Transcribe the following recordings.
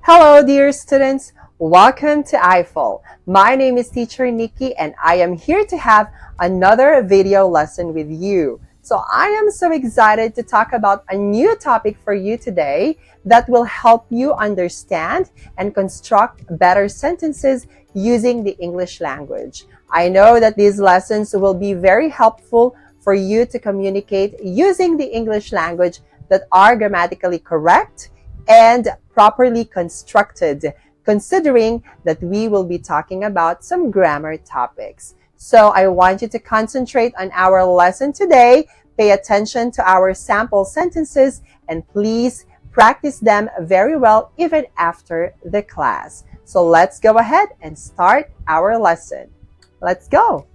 Hello, dear students. Welcome to I-Fal. My name is Teacher Nikki, and I am here to have another video lesson with you. So I am so excited to talk about a new topic for you today that will help you understand and construct better sentences using the English language. I know that these lessons will be very helpful for you to communicate using the English language that are grammatically correct and properly constructed, considering that we will be talking about some grammar topics. So I want you to concentrate on our lesson today, pay attention to our sample sentences, and please practice them very well even after the class. So let's go ahead and start our lesson. Let's go.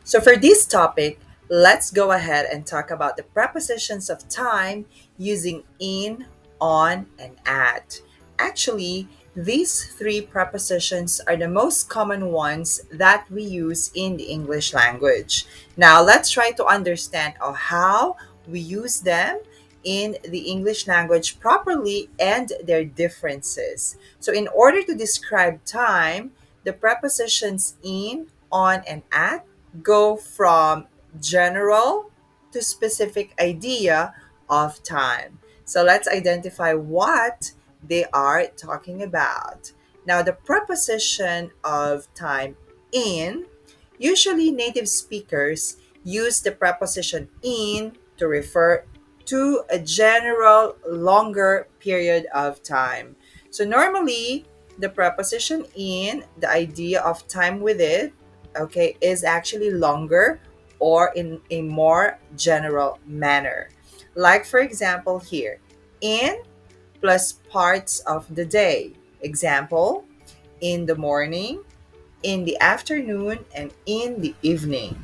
So, for this topic, let's go ahead and talk about the prepositions of time using in, on, and at. Actually, these three prepositions are the most common ones that we use in the English language. Now, let's try to understand how we use them in the English language properly and their differences. So, in order to describe time, the prepositions in, on, and at go from general to specific idea of time. So let's identify what they are talking about. Now, the preposition of time in, usually native speakers use the preposition in to refer to a general longer period of time. So normally, the preposition in, the idea of time with it, okay, is actually longer or in a more general manner. Like, for example, here, in plus parts of the day. Example, in the morning, in the afternoon, and in the evening.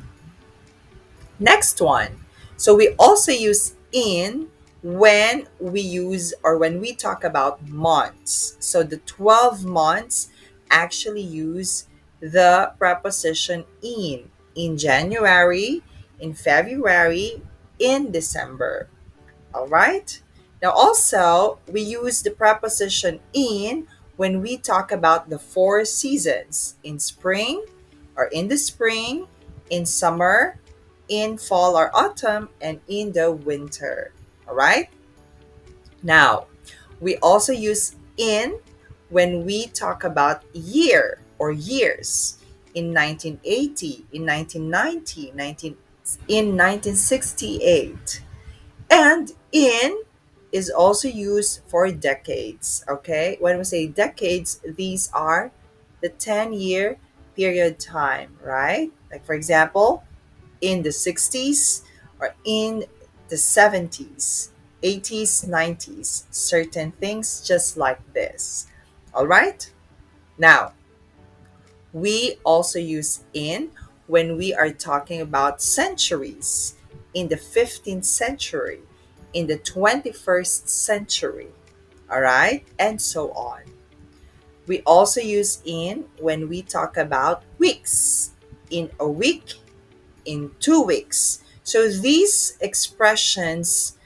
Next one. So we also use in when we use or when we talk about months. So the 12 months actually use the preposition in January, in February, in December. All right? Now, also, we use the preposition in when we talk about the four seasons in spring or in the spring, in summer, in fall or autumn, and in the winter. All right? Now, we also use in when we talk about year or years in 1980, in 1990, in 1968. And in is also used for decades, okay? When we say decades, these are the 10-year period time, right? Like, for example, in the 60s or in the 70s, 80s, 90s, certain things just like this. All right? Now, we also use in when we are talking about centuries, in the 15th century, in the 21st century, all right, and so on. We also use in when we talk about weeks, in a week, in 2 weeks. So these expressions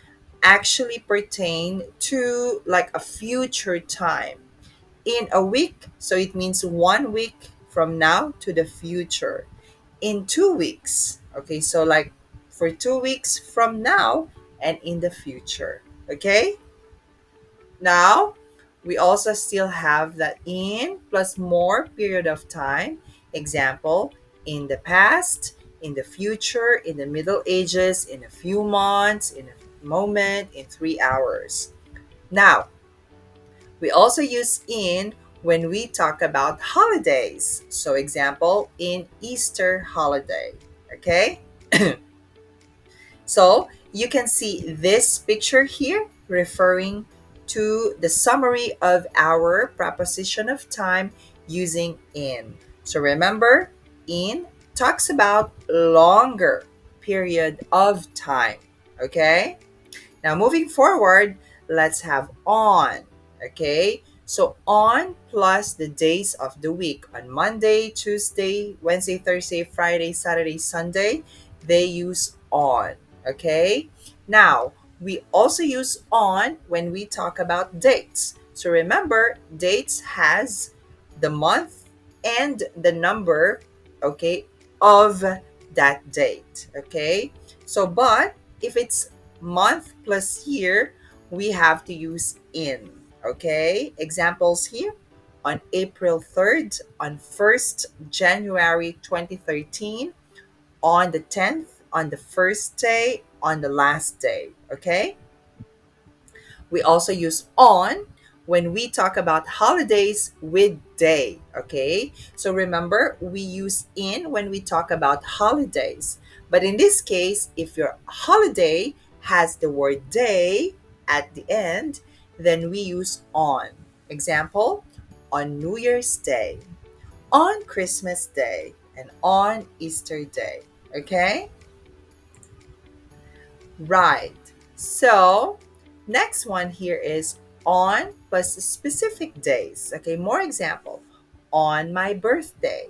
actually pertain to like a future time in a week. So it means 1 week from now to the future. In 2 weeks. Okay, so like for 2 weeks from now and in the future. Okay? Now, we also still have the in plus more period of time. Example, in the past, in the future, in the Middle Ages, in a few months, in a moment, in 3 hours. Now, we also use in when we talk about holidays. So example, in Easter holiday. Okay? So you can see this picture here referring to the summary of our preposition of time using in. So remember, in talks about longer period of time. Okay? Now, moving forward, let's have on. Okay? So, on plus the days of the week. On Monday, Tuesday, Wednesday, Thursday, Friday, Saturday, Sunday, they use on. Okay? Now, we also use on when we talk about dates. So remember, dates has the month and the number, okay, of that date, okay? So, but if it's month plus year, we have to use in, okay? Examples here on April 3rd, on 1st January 2013, on the 10th, on the first day, on the last day, okay? We also use on when we talk about holidays with day, okay? So remember, we use in when we talk about holidays. But in this case, if your holiday has the word day at the end, then we use on. Example, on New Year's Day, on Christmas Day, and on Easter Day, okay? Right. So, next one here is on plus specific days. Okay, more example. On my birthday,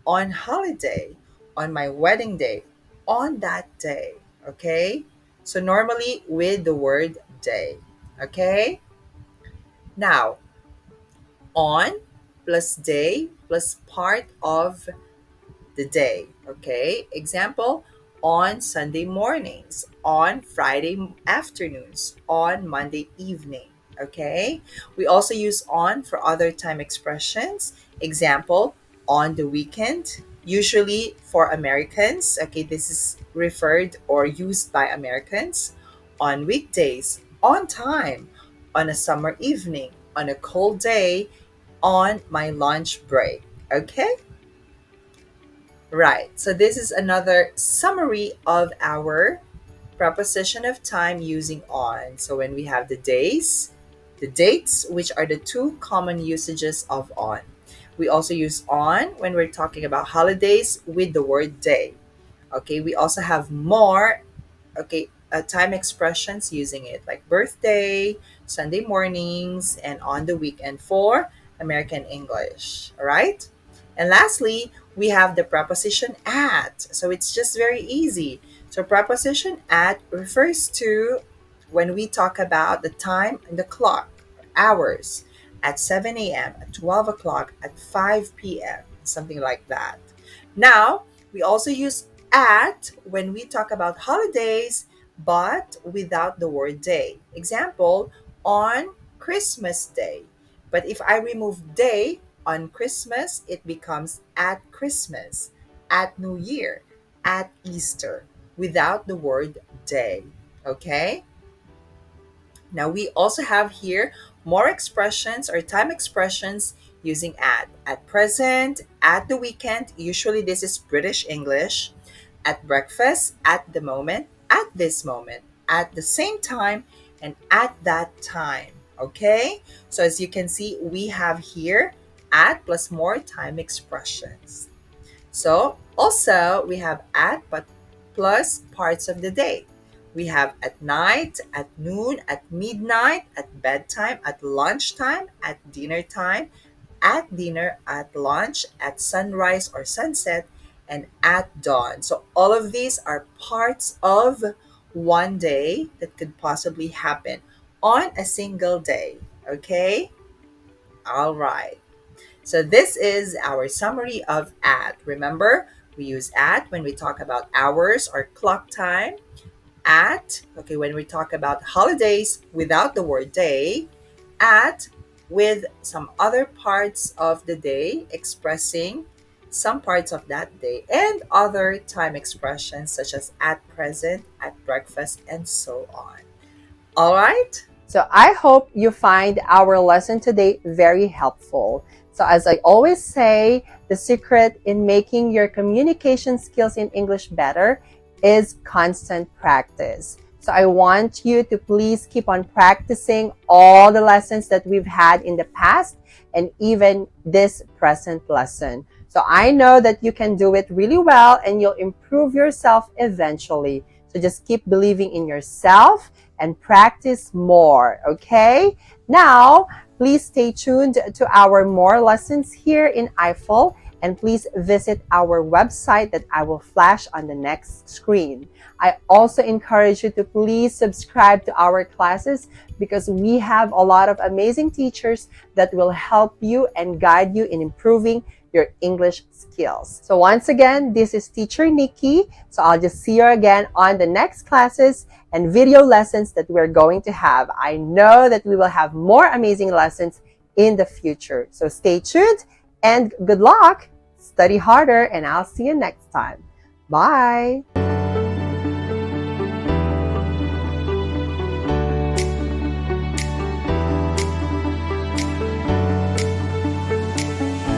on holiday, on my wedding day, on that day. Okay? So, normally with the word day. Okay? Now, on plus day plus part of the day. Okay. Example, on Sunday mornings, on Friday afternoons, on Monday evening. Okay. We also use on for other time expressions. Example, on the weekend, usually for Americans. Okay. This is referred or used by Americans. On weekdays, on time, on a summer evening, on a cold day, on my lunch break. Okay. Right. So this is another summary of our preposition of time using on. So when we have the days, the dates, which are the two common usages of on. We also use on when we're talking about holidays with the word day. Okay, we also have more, okay, time expressions using it, like birthday, Sunday mornings, and on the weekend for American English. All right. And lastly, we have the preposition at. So it's just very easy. So preposition at refers to when we talk about the time and the clock, hours, at 7 a.m., at 12 o'clock, at 5 p.m., something like that. Now, we also use at when we talk about holidays, but without the word day. Example, on Christmas Day. But if I remove day on Christmas, it becomes at Christmas, at New Year, at Easter, without the word day. Okay? Now we also have here more expressions or time expressions using at present, at the weekend. Usually this is British English. At breakfast, at the moment, at this moment, at the same time, and at that time. Okay? So as you can see, we have here at plus more time expressions. So also we have at but plus parts of the day. We have at night, at noon, at midnight, at bedtime, at lunchtime, at dinner time, at dinner, at lunch, at sunrise or sunset, and at dawn. So all of these are parts of one day that could possibly happen on a single day. Okay? All right. So this is our summary of at. Remember, we use at when we talk about hours or clock time. At, okay, when we talk about holidays without the word day. At with some other parts of the day expressing some parts of that day, and other time expressions such as at present, at breakfast, and so on. All right? So I hope you find our lesson today very helpful. So as I always say, the secret in making your communication skills in English better is constant practice. So I want you to please keep on practicing all the lessons that we've had in the past and even this present lesson. So I know that you can do it really well and you'll improve yourself eventually. So just keep believing in yourself and practice more, okay? Now, please stay tuned to our more lessons here in I-Fal and please visit our website that I will flash on the next screen. I also encourage you to please subscribe to our classes because we have a lot of amazing teachers that will help you and guide you in improving your English skills. So once again, this is Teacher Nikki. So I'll just see you again on the next classes and video lessons that we're going to have. I know that we will have more amazing lessons in the future. So stay tuned and good luck. Study harder and I'll see you next time. Bye.